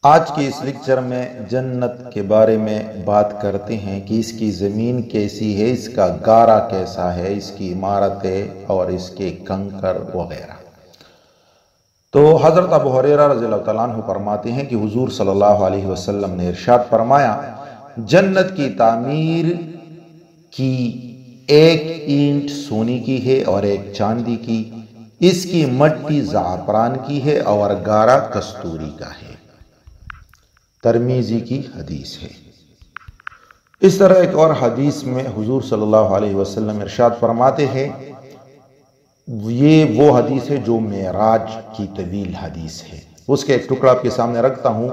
آج کے اس لیکچر میں جنت کے بارے میں بات کرتے ہیں کہ اس کی زمین کیسی ہے، اس کا گارا کیسا ہے، اس کی عمارتیں اور اس کے کنکر وغیرہ۔ تو حضرت ابو ہریرہ رضی اللہ تعالیٰ عنہ فرماتے ہیں کہ حضور صلی اللہ علیہ وسلم نے ارشاد فرمایا، جنت کی تعمیر کی ایک اینٹ سونے کی ہے اور ایک چاندی کی، اس کی مٹی زعفران کی ہے اور گارا کستوری کا ہے۔ ترمذی کی حدیث ہے۔ اس طرح ایک اور حدیث میں حضور صلی اللہ علیہ وسلم ارشاد فرماتے ہیں، یہ وہ حدیث ہے جو معراج کی طویل حدیث ہے، اس کے ایک ٹکڑا آپ کے سامنے رکھتا ہوں۔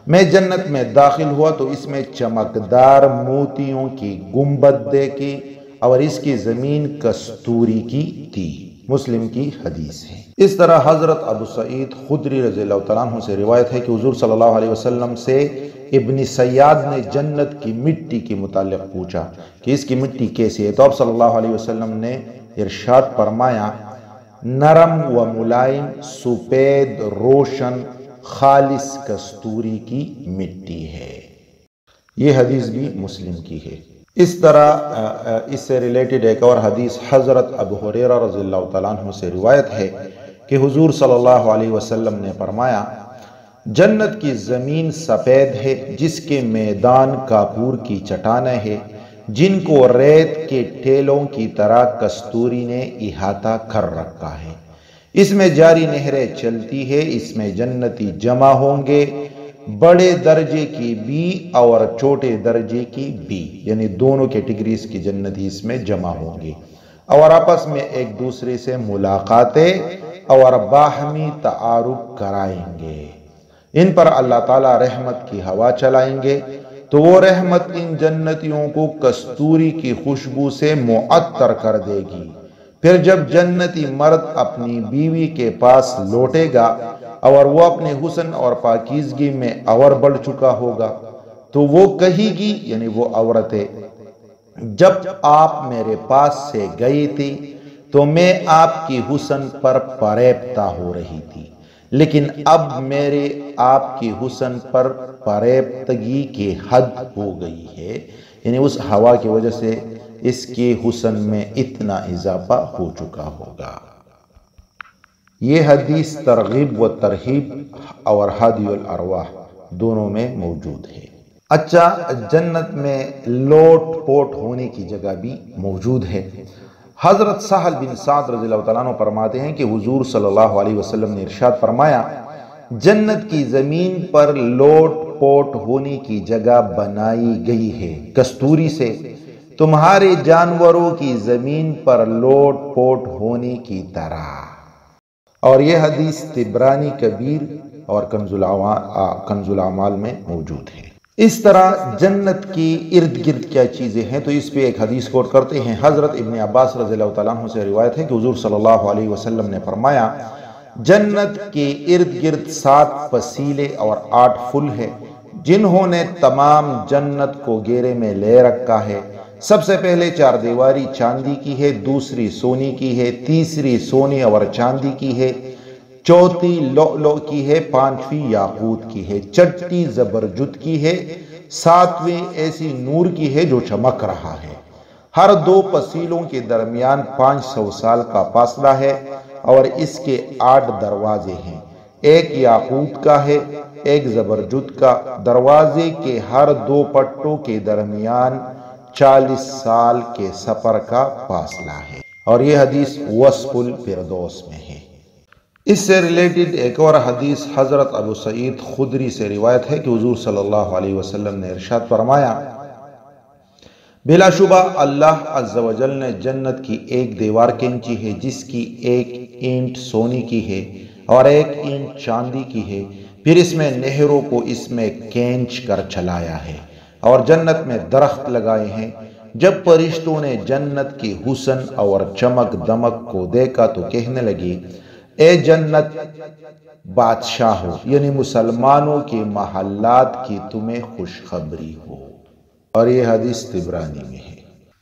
میں جنت میں داخل ہوا تو اس میں چمکدار موتیوں کی گنبد دیکھی اور اس کی زمین کستوری کی تھی۔ مسلم کی حدیث ہے۔ اس طرح حضرت ابو سعید خدری رضی اللہ تعالیٰ عنہ سے روایت ہے کہ حضور صلی اللہ علیہ وسلم سے ابن سیاد نے جنت کی مٹی کے متعلق پوچھا کہ اس کی مٹی کیسی ہے، تو آپ صلی اللہ علیہ وسلم نے ارشاد فرمایا، نرم و ملائم، سفید، روشن، خالص کستوری کی مٹی ہے۔ یہ حدیث بھی مسلم کی ہے۔ اس طرح اس سے ریلیٹڈ ایک اور حدیث حضرت ابو ہریرہ رضی اللہ تعالیٰ عنہ سے روایت ہے کہ حضور صلی اللہ علیہ وسلم نے فرمایا، جنت کی زمین سفید ہے جس کے میدان کافور کی چٹانیں ہیں جن کو ریت کے ٹیلوں کی طرح کستوری نے احاطہ کر رکھا ہے، اس میں جاری نہریں چلتی ہے، اس میں جنتی جمع ہوں گے، بڑے درجے کی بھی اور چھوٹے درجے کی بھی، یعنی دونوں کیٹیگریز کی جنتی اس میں جمع ہوں گے، اور آپس میں ایک دوسرے سے ملاقاتیں اور باہمی تعارف کرائیں گے۔ ان پر اللہ تعالیٰ رحمت کی ہوا چلائیں گے تو وہ رحمت ان جنتیوں کو کستوری کی خوشبو سے معطر کر دے گی۔ پھر جب جنتی مرد اپنی بیوی کے پاس لوٹے گا اور وہ اپنے حسن اور پاکیزگی میں اور بڑھ چکا ہوگا تو وہ کہے گی، یعنی وہ عورتیں، جب آپ میرے پاس سے گئی تھی تو میں آپ کی حسن پر فریفتہ ہو رہی تھی، لیکن اب میرے آپ کی حسن پر فریفتگی کی حد ہو گئی ہے، یعنی اس ہوا کی وجہ سے اس کے حسن میں اتنا اضافہ ہو چکا ہوگا۔ یہ حدیث ترغیب و ترہیب اور ہادی الارواح دونوں میں موجود ہے۔ اچھا، جنت میں لوٹ پوٹ ہونے کی جگہ بھی موجود ہے۔ حضرت سہل بن سعد رضی اللہ تعالیٰ عنہ فرماتے ہیں کہ حضور صلی اللہ علیہ وسلم نے ارشاد فرمایا، جنت کی زمین پر لوٹ پوٹ ہونے کی جگہ بنائی گئی ہے کستوری سے، تمہارے جانوروں کی زمین پر لوٹ پوٹ ہونے کی طرح۔ اور یہ حدیث طبرانی کبیر اور کنز الاعمال میں موجود ہے۔ اس طرح جنت کی ارد گرد کیا چیزیں ہیں، تو اس پہ ایک حدیث کوٹ کرتے ہیں۔ حضرت ابن عباس رضی اللہ تعالیٰ عنہ سے روایت ہے کہ حضور صلی اللہ علیہ وسلم نے فرمایا، جنت کے ارد گرد 7 فصیلیں اور 8 پھول ہیں جنہوں نے تمام جنت کو گھیرے میں لے رکھا ہے۔ سب سے پہلے 4 دیواری چاندی کی ہے، دوسری سونے کی ہے، تیسری سونے اور چاندی کی ہے، چوتھی لؤلؤ کی ہے، 5ویں یاقوت کی ہے، 6ٹھی زبرجد کی ہے، 7ویں ایسی نور کی ہے جو چمک رہا ہے۔ ہر 2 فصیلوں کے درمیان 500 سال کا فاصلہ ہے اور اس کے 8 دروازے ہیں، ایک یاقوت کا ہے، ایک زبرجد کا۔ دروازے کے ہر 2 پٹوں کے درمیان 40 سال کے سفر کا فاصلہ ہے، اور یہ حدیث وصف الفردوس میں ہے۔ اس سے ریلیٹڈ ایک اور حدیث حضرت ابو سعید خدری سے روایت ہے کہ حضور صلی اللہ علیہ وسلم نے ارشاد فرمایا، بلا شبہ اللہ عز و جل نے جنت کی ایک دیوار کھینچی ہے جس کی ایک اینٹ سونے کی ہے اور ایک اینٹ چاندی کی ہے، پھر اس میں نہروں کو اس میں کھینچ کر چلایا ہے، اور جنت میں درخت لگائے ہیں۔ جب فرشتوں نے جنت کی حسن اور چمک دمک کو دیکھا تو کہنے لگی، اے جنت بادشاہ ہو، یعنی مسلمانوں کے محلات کی تمہیں خوشخبری ہو، اور یہ حدیث طبرانی میں ہے۔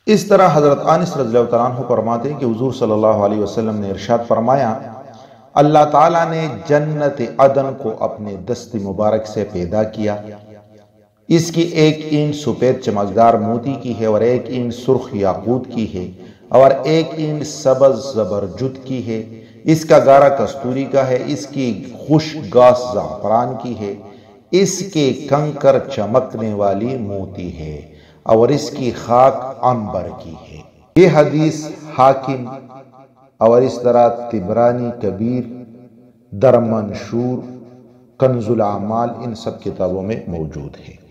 اس طرح حضرت انس رضی اللہ عنہ فرماتے ہیں کہ حضور صلی اللہ علیہ وسلم نے ارشاد فرمایا، اللہ تعالیٰ نے جنت عدن کو اپنے دست مبارک سے پیدا کیا۔ اس کی ایک اینٹ سفید چمکدار موتی کی ہے اور ایک اینٹ سرخ یاقوت کی ہے اور ایک اینٹ سبز زبرجد کی ہے۔ اس کا گارا کستوری کا ہے، اس کی خشک گاس زعفران کی ہے، اس کے کنکر چمکنے والی موتی ہے اور اس کی خاک عنبر کی ہے۔ یہ حدیث حاکم اور اس طرح طبرانی کبیر، در منشور، کنز الاعمال، ان سب کتابوں میں موجود ہے۔